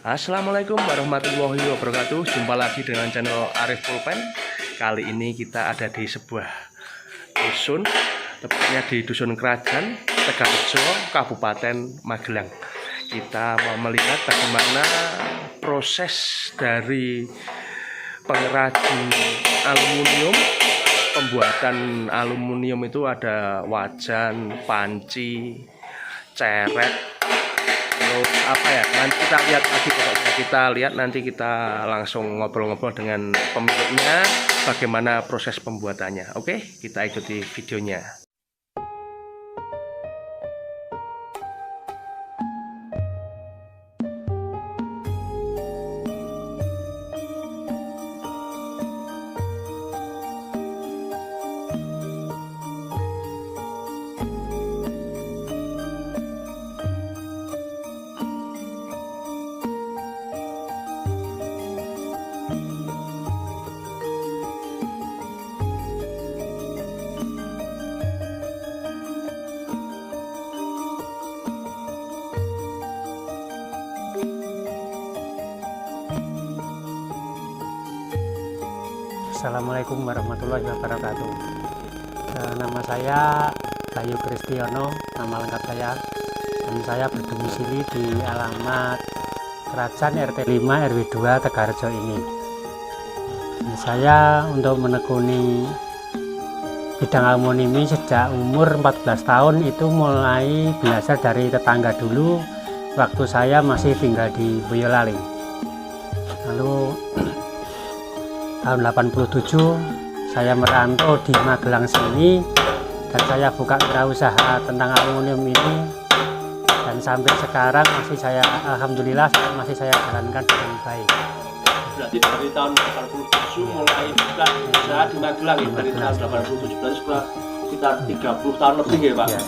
Assalamualaikum warahmatullahi wabarakatuh. Jumpa lagi dengan channel Arif Pulpen. Kali ini kita ada di sebuah dusun, tepatnya di Dusun Krajan, Tegalrejo, Kabupaten Magelang. Kita mau melihat bagaimana proses dari pengrajin aluminium. Pembuatan aluminium itu ada wajan, panci, ceret, terus apa ya, nanti kita lihat lagi, pokoknya kita lihat nanti, kita langsung ngobrol-ngobrol dengan pemiliknya bagaimana proses pembuatannya. Oke, kita ikuti videonya. Assalamualaikum warahmatullahi wabarakatuh. Nama saya Bayu Kristiono, nama lengkap saya, dan saya berdomisili di alamat Krajan RT 5 RW 2 Tegalrejo ini. Dan saya untuk menekuni bidang aluminium ini sejak umur 14 tahun, itu mulai belajar dari tetangga dulu waktu saya masih tinggal di Boyolali. Lalu tahun 87 saya merantau di Magelang sini dan saya buka wirausaha tentang aluminium ini, dan sampai sekarang alhamdulillah masih saya jalankan dengan baik. Berarti dari tahun 87 mulai buka usaha di Magelang ya, dari tahun 87 berarti sekitar 30 tahun lebih ya Pak? Ya.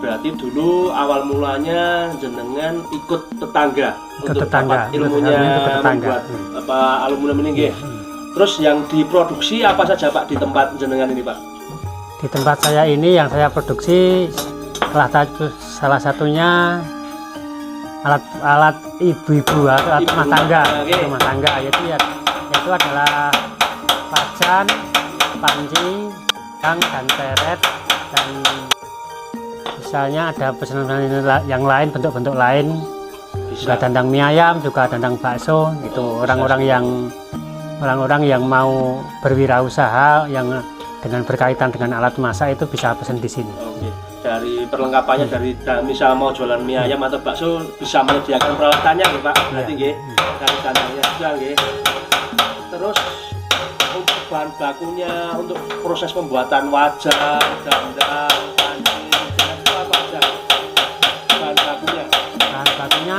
Berarti dulu awal mulanya jenengan ikut tetangga untuk dapat ilmunya membuat aluminium ini nggih. Terus yang diproduksi apa saja Pak di tempat jenengan ini Pak? Di tempat saya ini yang saya produksi salah satunya alat ibu-ibu, alat rumah tangga, yaitu adalah wajan, panci, dan ceret, dan misalnya ada pesanan yang lain, bentuk-bentuk lain, juga dandang mie ayam, juga dandang bakso. Itu orang-orang yang mau berwirausaha yang dengan berkaitan dengan alat masak itu bisa pesan di sini. Oke. Dari perlengkapannya, dari misal mau jualan mie ayam atau bakso bisa menyediakan peralatannya nggih Pak? Berarti nggih, dari dandangnya juga nggih. Terus untuk bahan bakunya, untuk proses pembuatan wajan, dandang,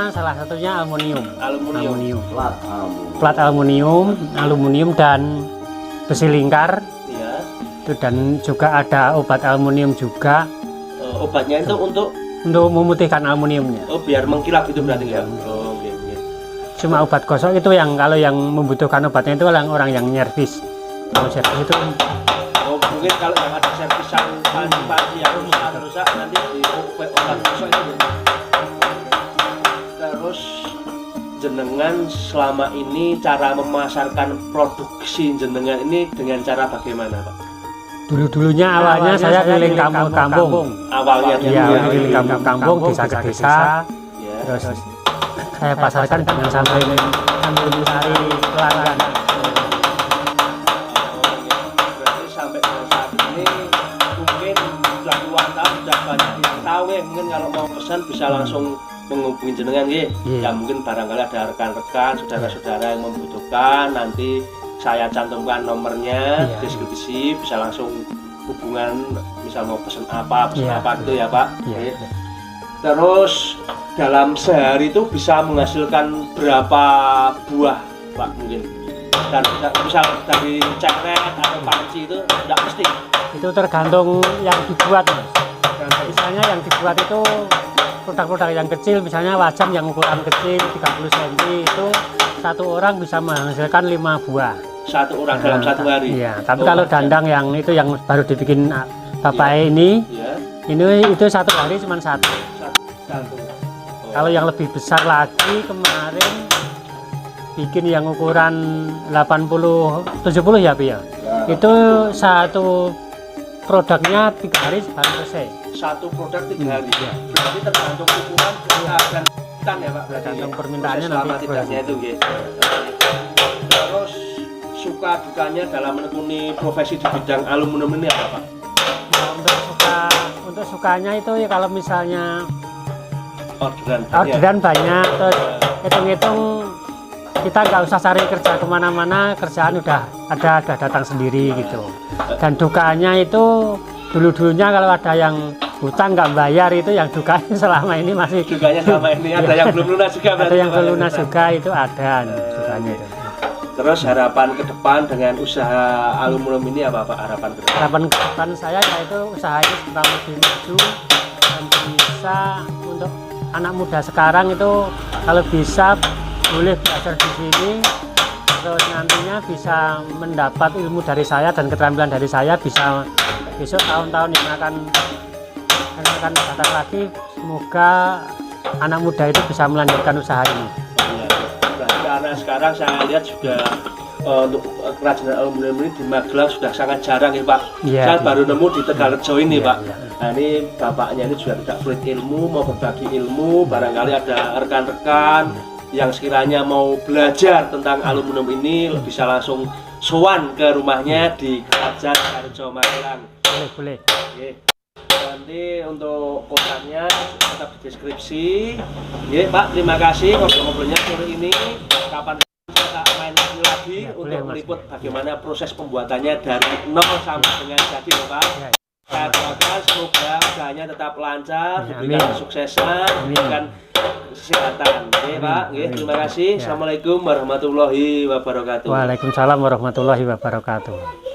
salah satunya aluminium, plat aluminium dan besi lingkar. Iya. Itu, dan juga ada obat aluminium juga. Obatnya itu untuk memutihkan aluminiumnya. Oh, biar mengkilap itu berarti ya. Oh, okay. Cuma obat gosok itu yang kalau yang membutuhkan obatnya itu orang yang nyervis. Kalau servis itu mungkin kalau yang ada servisan panci yang rusak nanti di obat gosok itu. Terus jenengan selama ini cara memasarkan produksi jenengan ini dengan cara bagaimana Pak? Dulunya awalnya saya keliling kampung-kampung. Awalnya keliling kampung-kampung, desa ke desa. Ya. Terus saya pasarkan dengan sampai mencari pelanggan. Berarti sampai saat ini mungkin sudah puluhan tahun, sudah banyak yang tahu ya. Mungkin kalau mau pesan bisa langsung menghubungi jenengan ya. Ya mungkin barangkali ada rekan-rekan, saudara-saudara yang membutuhkan, nanti saya cantumkan nomornya di deskripsi, bisa langsung hubungan, misal mau pesan apa gitu ya Pak. Terus dalam sehari itu bisa menghasilkan berapa buah Pak mungkin? Dan misal dari ceret atau panci itu tidak mesti. Itu tergantung yang dibuat Mas. Misalnya yang dibuat itu produk-produk yang kecil, misalnya wajan yang ukuran kecil 30 cm itu satu orang bisa menghasilkan 5 buah. Satu orang dalam satu hari. Iya, tapi kalau dandang yang itu yang baru dibikin Bapak ini itu satu hari cuma satu. Satu. Kalau yang lebih besar lagi kemarin bikin yang ukuran 80-70 ya Pi ya. Itu satu produknya 3 hari baru selesai. Satu produk 3 hari. Ya. Berarti tergantung ukuran dan permintaan ya Pak. Tergantung permintaannya selama nanti tidaknya itu gitu. Terus suka dukanya dalam menekuni profesi di bidang aluminium ini apa Pak? Nah, untuk sukanya itu ya kalau misalnya orderan banyak, terus hitung-hitung kita nggak usah cari kerja kemana-mana, kerjaan udah datang sendiri gitu. Dan dukanya itu dulu-dulunya kalau ada yang hutang nggak bayar itu yang dukanya selama ini masih. Dukanya selama ini ada yang belum lunas juga. Ada yang belum lunas juga itu ada dukanya itu. Terus harapan ke depan dengan usaha aluminium ini apa Pak? Harapan ke depan? Harapan ke depan saya yaitu usaha ini sedang lebih maju dan bisa untuk anak muda sekarang itu kalau bisa boleh belajar di sini, terus nantinya bisa mendapat ilmu dari saya dan keterampilan dari saya, bisa besok tahun-tahun yang akan datang lagi semoga anak muda itu bisa melanjutkan usaha ini. Karena sekarang saya lihat juga untuk kerajinan aluminium ini di Magelang sudah sangat jarang ya Pak. Ya, Saya baru nemu di Tegalrejo ini ya, Pak. Ya. Nah ini bapaknya ini juga tidak sulit ilmu, mau berbagi ilmu, barangkali ada rekan-rekan yang sekiranya mau belajar tentang aluminium ini bisa langsung sowan ke rumahnya di Kerajaan Tegalrejo Magelang. Boleh. Oke. Nanti untuk kontaknya tetap di deskripsi. Ya Pak, terima kasih ngobrol-ngobrolnya sore ini. Kapan kita main lagi Ya, untuk boleh, Mas. meliput bagaimana proses pembuatannya dari nol sampai dengan jadi ya Pak. Ya. Saya doakan semoga usahanya tetap lancar, Ya, diberikan amin. kesuksesan, Amin. diberikan kesehatan. Oke Pak, Amin. terima kasih. Ya. Assalamualaikum warahmatullahi wabarakatuh. Waalaikumsalam warahmatullahi wabarakatuh.